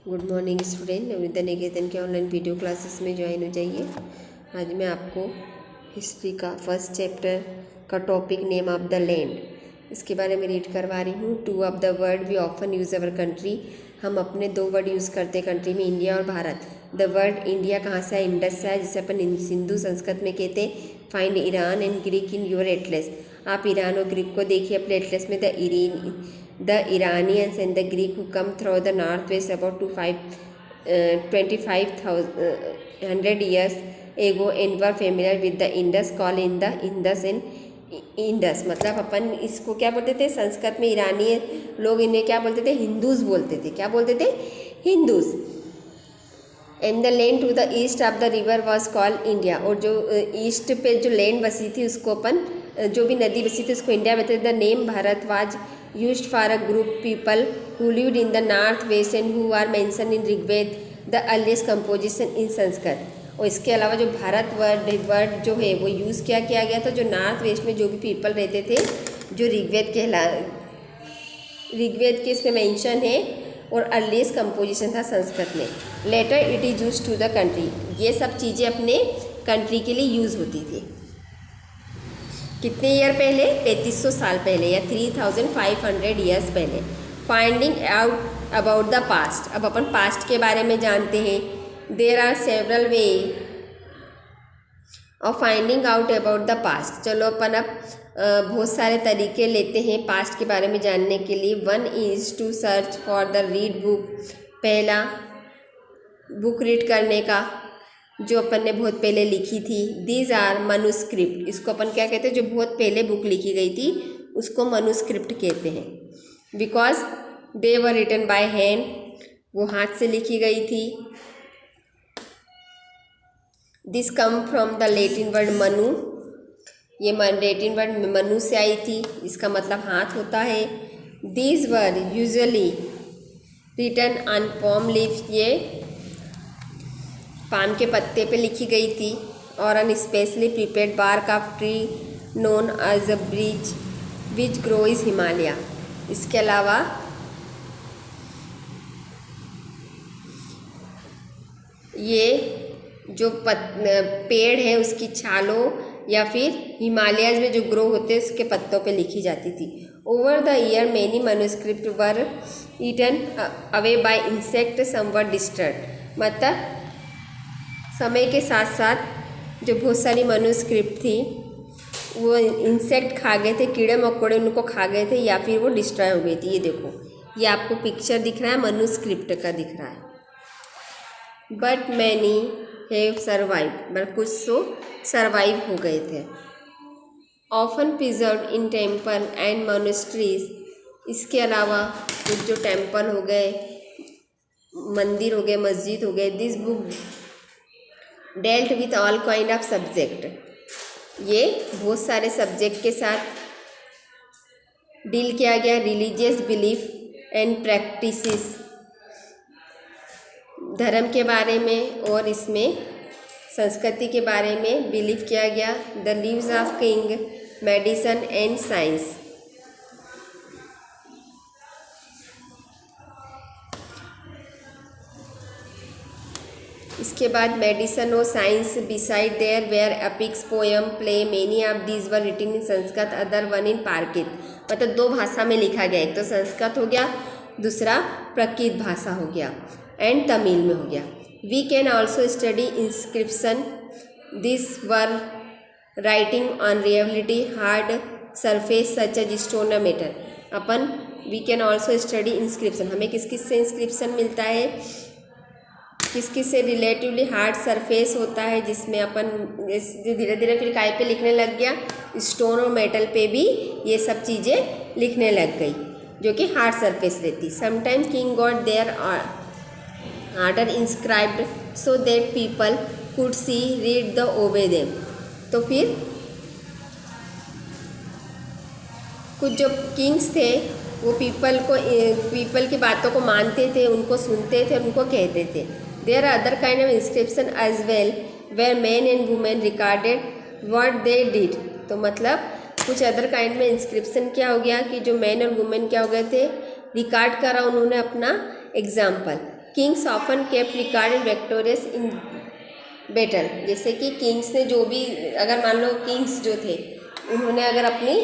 Good morning student, Navneeta Niketan के online video classes में join हो जाइए। आज मैं आपको हिस्ट्री का फर्स्ट चैप्टर का topic name of the land इसके बारे में रीड करवा रही हूँ। Two of the word we often use our country, हम अपने दो वर्ड यूज़ करते हैं कंट्री में, इंडिया और भारत। द वर्ड इंडिया कहाँ से है? इंडस से है, जिसे अपन सिंधु संस्कृत में कहते हैं। Find Iran and Greek in your Atlas, आप ईरान और ग्रीक को देखिए अपने एटलस में। The Iranians and the Greek who come through the northwest about 2500 years ago and were familiar with the Indus, call in the Indus and Indus. मतलब अपन इसको क्या बोलते थे संस्कृत में? ईरानी लोग इन्हें क्या बोलते थे? हिंदूज बोलते थे। क्या बोलते थे? Hindus. And the land to the east of the river was called India, और जो ईस्ट पे जो लैंड बसी थी उसको अपन, जो भी नदी बसी थी उसको इंडिया बोलते थे। The name Bharat was used for a group people who lived in the northwest and who are mentioned in Rigveda, the earliest composition in Sanskrit. और इसके अलावा जो भारत वर्ड जो है वो यूज़ किया गया था जो नॉर्थ वेस्ट में जो भी पीपल रहते थे, जो ऋग्वेद के इसमें मेंशन है और अर्लीस्ट कंपोजिशन था संस्कृत में। Later it is use to the country, ये सब चीज़ें अपने कंट्री के लिए यूज़ होती थी। कितने ईयर पहले? 3500 साल पहले या 3500 ईयर्स पहले। Finding out about the past, अब अपन पास्ट के बारे में जानते हैं। There are several way of finding out about the past. चलो अपन अब बहुत सारे तरीके लेते हैं पास्ट के बारे में जानने के लिए। One is to search for the read book, पहला बुक रीड करने का जो अपन ने बहुत पहले लिखी थी। दीज आर मनुस्क्रिप्ट, इसको अपन क्या कहते हैं? जो बहुत पहले बुक लिखी गई थी उसको मनुस्क्रिप्ट कहते हैं। Because they were written by hand, वो हाथ से लिखी गई थी। This come from the Latin word manu, ये लैटिन वर्ड मनु से आई थी, इसका मतलब हाथ होता है। These were usually written on palm leaf, ये पाम के पत्ते पे लिखी गई थी। और an specially prepared bark of tree known as a birch which grow is Himalaya. इसके अलावा ये जो पेड़ है उसकी छालों या फिर हिमालयज में जो ग्रो होते हैं उसके पत्तों पे लिखी जाती थी। Over the year many manuscript were eaten away by insect, some were disturb. मतलब समय के साथ साथ जो बहुत सारी मैन्युस्क्रिप्ट थी वो इंसेक्ट खा गए थे, कीड़े मकोड़े उनको खा गए थे या फिर वो डिस्ट्रॉय हो गई थी। ये देखो, ये आपको पिक्चर दिख रहा है, मैन्युस्क्रिप्ट का दिख रहा है। But many have survive, but कुछ तो सर्वाइव हो गए थे। Often preserve in temple and monasteries, इसके अलावा कुछ जो टेम्पल हो गए, मंदिर हो गए, मस्जिद हो गए। This book dealt with all kind of subject, ये बहुत सारे सब्जेक्ट के साथ डील किया गया। रिलीजियस बिलीफ एंड प्रैक्टिसेस, धर्म के बारे में और इसमें संस्कृति के बारे में बिलीव किया गया। The lives of king, medicine and science. इसके बाद मेडिसन और science. Beside there were epics, poem, play, many of these were written in Sanskrit, other one in Prakrit. मतलब दो भाषा में लिखा गया, एक तो संस्कृत हो गया, दूसरा प्राकृत भाषा हो गया एंड तमिल में हो गया। We can also study inscription, this were writing on reality hard surface such as stone metal. अपन we can also study inscription, हमें किस किस से इंस्क्रिप्शन मिलता है? किस किस से? रिलेटिवली हार्ड सरफेस होता है जिसमें अपन धीरे धीरे फिर काय पे लिखने लग गया, स्टोन और मेटल पे भी ये सब चीज़ें लिखने लग गई जो कि हार्ड सरफेस रहती। Sometimes king got their order inscribed so that people could see, read the, obey them. तो फिर कुछ जो किंग्स थे वो पीपल की बातों को मानते थे, उनको सुनते थे, उनको कहते थे। There are other kind of inscription as well where men and women recorded what they did. तो मतलब कुछ अदर काइंड में इंस्क्रिप्शन क्या हो गया कि जो मैन और वुमेन क्या हो गए थे, रिकॉर्ड करा उन्होंने अपना example. Kings often kept record victorious इन बैटल, जैसे कि किंग्स ने जो भी, अगर मान लो किंग्स जो थे उन्होंने अगर अपनी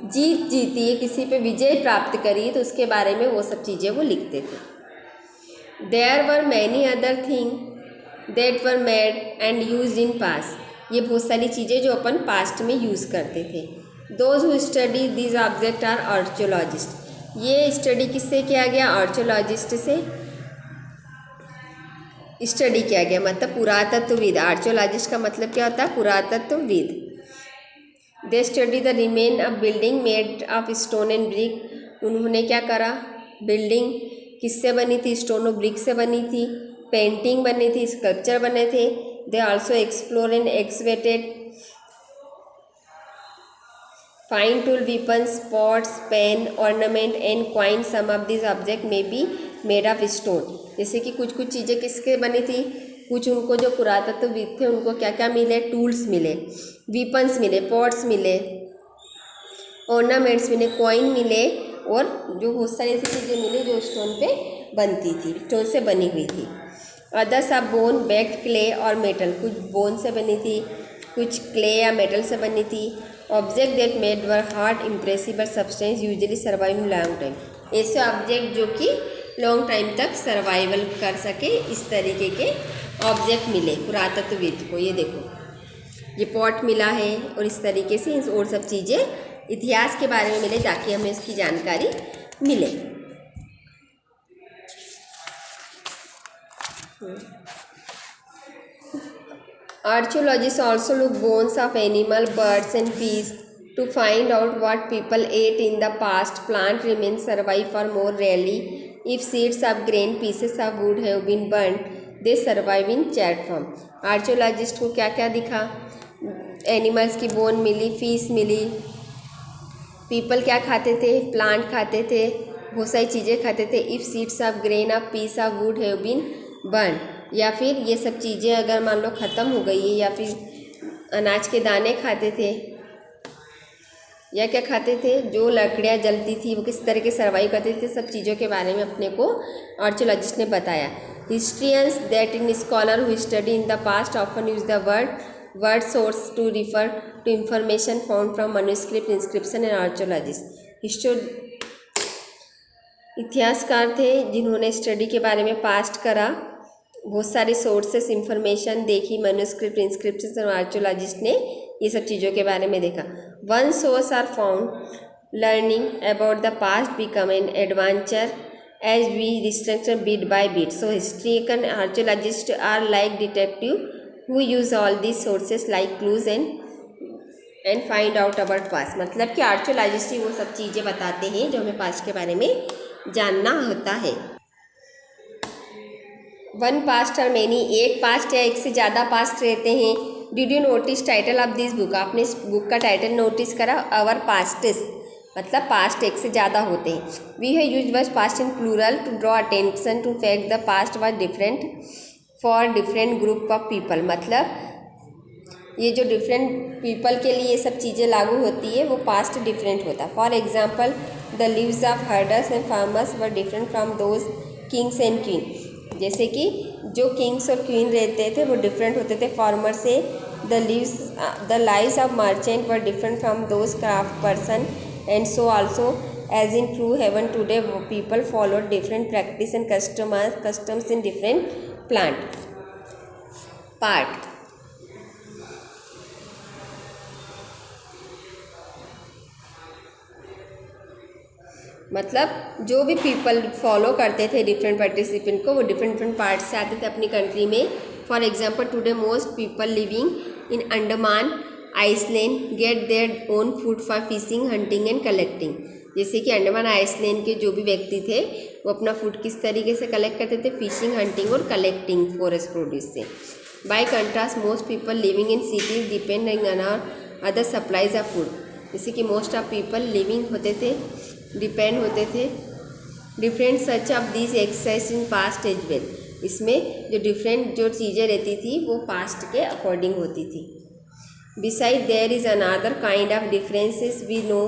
जीत जीती है, किसी पे विजय प्राप्त करी, तो उसके बारे में वो सब चीज़ें वो लिखते थे। There were many other thing that were made and use in past, ये बहुत सारी चीज़ें जो अपन पास्ट में यूज़ करते थे। Those who study this object are archaeologist, ये स्टडी किससे किया गया? आर्कियोलॉजिस्ट से स्टडी किया गया, मतलब पुरातत्वविद। आर्कियोलॉजिस्ट का मतलब क्या होता है? पुरातत्वविद। They study the remain of building made of stone and brick, उन्होंने क्या करा? बिल्डिंग किससे बनी थी? स्टोन और ब्रिक से बनी थी। पेंटिंग बनी थी, स्कल्पचर बने थे। They also explore and excavated fine tool weapons, pots, pen, ornament and coin. Some of this object may be made of stone, जैसे कि कुछ कुछ चीज़ें किसके बनी थी? कुछ उनको जो पुरातत्वविद थे उनको क्या क्या मिले? टूल्स मिले, वीपन्स मिले, पॉट्स मिले, ऑर्नामेंट्स मिले, कॉइन मिले, और जो बहुत सारी ऐसी चीज़ें मिली जो स्टोन पे बनती थी, स्टोन से बनी हुई थी। Others of bone, baked clay और मेटल, कुछ बोन से बनी थी, कुछ क्ले या मेटल से बनी थी। Object that made were hard impressive but substance usually survive long time, ऐसे ऑब्जेक्ट जो कि लॉन्ग टाइम तक सर्वाइवल कर सके, इस तरीके के ऑब्जेक्ट मिले पुरातत्वविद को। ये देखो, ये पॉट मिला है, और इस तरीके से और सब चीज़ें इतिहास के बारे में मिले ताकि हमें इसकी जानकारी मिले। Archaeologists also look bones of animal, birds and fish to find out what people ate in the past. Plant remains survive for more rarely. If seeds of grain, pieces of wood have been burnt, they survive in charred form. Archaeologist को क्या क्या दिखा? Animals की bone मिली, fish मिली, people क्या खाते थे? Plant खाते थे, बहुत सारी चीज़ें खाते थे। If seeds of grain of piece of wood have been burn, या फिर ये सब चीज़ें अगर मान लो ख़त्म हो गई है, या फिर अनाज के दाने खाते थे, या क्या खाते थे? जो लकड़ियाँ जलती थी वो किस तरह के सर्वाइव करते थे, सब चीज़ों के बारे में अपने को आर्कियोलॉजिस्ट ने बताया। Historians that in scholar who study in the past often use the word source to refer to information found from manuscript, inscription and archaeologist. इतिहासकार थे जिन्होंने स्टडी के बारे में पास्ट करा, बहुत सारे सोर्सेस इंफॉर्मेशन देखी, मैन्युस्क्रिप्ट, इंस्क्रिप्शन और आर्कियोलॉजिस्ट ने ये सब चीज़ों के बारे में देखा। One source are found learning about the past become an adventure as we restructure bit by bit. So historical archaeologist are like detective who use all this sources like clues and find out about past. मतलब कि archaeologist ही वो सब चीज़ें बताते हैं जो हमें past के बारे में जानना होता है। वन पास्ट और मैनी, एक पास्ट या एक से ज़्यादा पास्ट रहते हैं। Did you notice title of this book, आपने इस बुक का टाइटल नोटिस करा? आवर पास्टिस, मतलब पास्ट एक से ज़्यादा होते हैं। We have used word past in plural to draw attention to fact the past was different for different group of people, मतलब ये जो डिफरेंट पीपल के लिए ये सब चीज़ें लागू होती है, वो पास्ट डिफरेंट होता है। For example the lives of herders and farmers were different from those Kings and queen, जैसे कि जो किंग्स और क्वीन रहते थे वो डिफरेंट होते थे फार्मर से। The lives of merchant were different from those craft person and so also as in true heaven today people follow different practice and customs in different plant part. मतलब जो भी people follow करते थे different participant को, वो different different part से आते थे अपनी कंट्री में। For example today most people living in Andaman island get their own food for fishing, hunting and collecting. जैसे कि अंडमान आइसलैंड के जो भी व्यक्ति थे वो अपना फूड किस तरीके से कलेक्ट करते थे? फिशिंग, हंटिंग और कलेक्टिंग फॉरेस्ट प्रोड्यूस से। Bye contrast most people living in cities depending on other supplies of food, जैसे कि मोस्ट ऑफ पीपल लिविंग होते थे, डिपेंड होते थे different such of this exercise in past as well. इसमें जो डिफरेंट जो चीज़ें रहती थी वो पास्ट के अकॉर्डिंग होती थी। Beside there is another kind of differences we know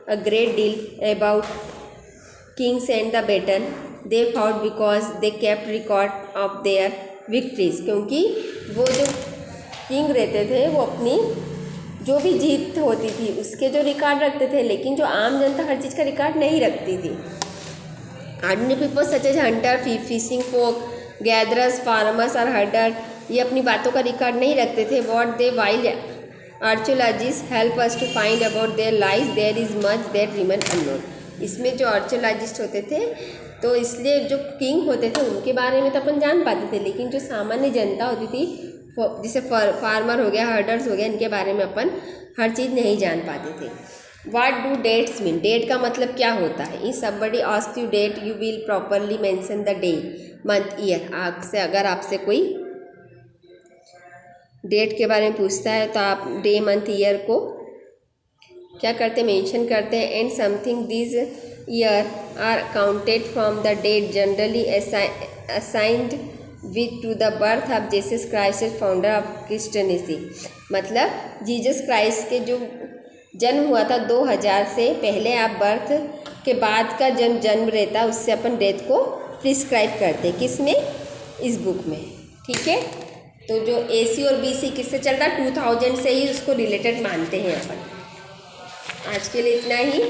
a great deal about kings and the battle they fought because they kept record of their victories, क्योंकि वो जो किंग रहते थे वो अपनी जो भी जीत होती थी उसके जो रिकॉर्ड रखते थे, लेकिन जो आम जनता हर चीज़ का रिकॉर्ड नहीं रखती थी। Ordinary people such as hunter, fishing folk, gatherers, farmers और हर्डर ये अपनी बातों का रिकॉर्ड नहीं रखते थे। What they wild archaeologist help us to find about their life there is much that remain unknown. इसमें जो आर्चोलॉजिस्ट होते थे तो इसलिए जो किंग होते थे उनके बारे में तो अपन जान पाते थे, लेकिन जो सामान्य जनता होती थी जैसे फार्मर हो गया, हर्डर्स हो गया, इनके बारे में अपन हर चीज़ नहीं जान पाते थे। What do dates mean, date का मतलब क्या होता है। If somebody ask you date you will properly mention the day month year. आपसे अगर आपसे कोई डेट के बारे में पूछता है तो आप डे मंथ ईयर को क्या करते हैं, मेंशन करते हैं। And something this year are counted from the date generally assigned with to the birth of Jesus Christ founder of Christianity. मतलब जीसस क्राइस्ट के जो जन्म हुआ था 2000 से पहले, आप बर्थ के बाद का जन्म रहता उससे अपन डेट को प्रिस्क्राइब करते हैं। किस में, इस बुक में, ठीक है। तो जो AC और BC किससे चल रहा, 2000 से ही उसको रिलेटेड मानते हैं अपन। आज के लिए इतना ही।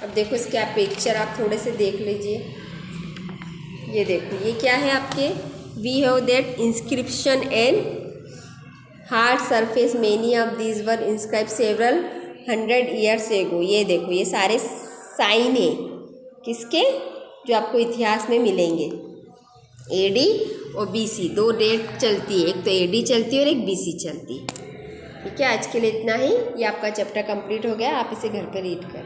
अब देखो इसके आप पिक्चर आप थोड़े से देख लीजिए। ये देखो ये क्या है आपके, we have that inscription and hard surface many of these were inscribe several 100 years ago. ये देखो ये सारे साइन है किसके, जो आपको इतिहास में मिलेंगे। AD और BC दो डेट चलती है, एक तो AD चलती है और एक BC चलती है, ठीक है। आज के लिए इतना ही। ये आपका चैप्टर कंप्लीट हो गया, आप इसे घर पे रीड करें।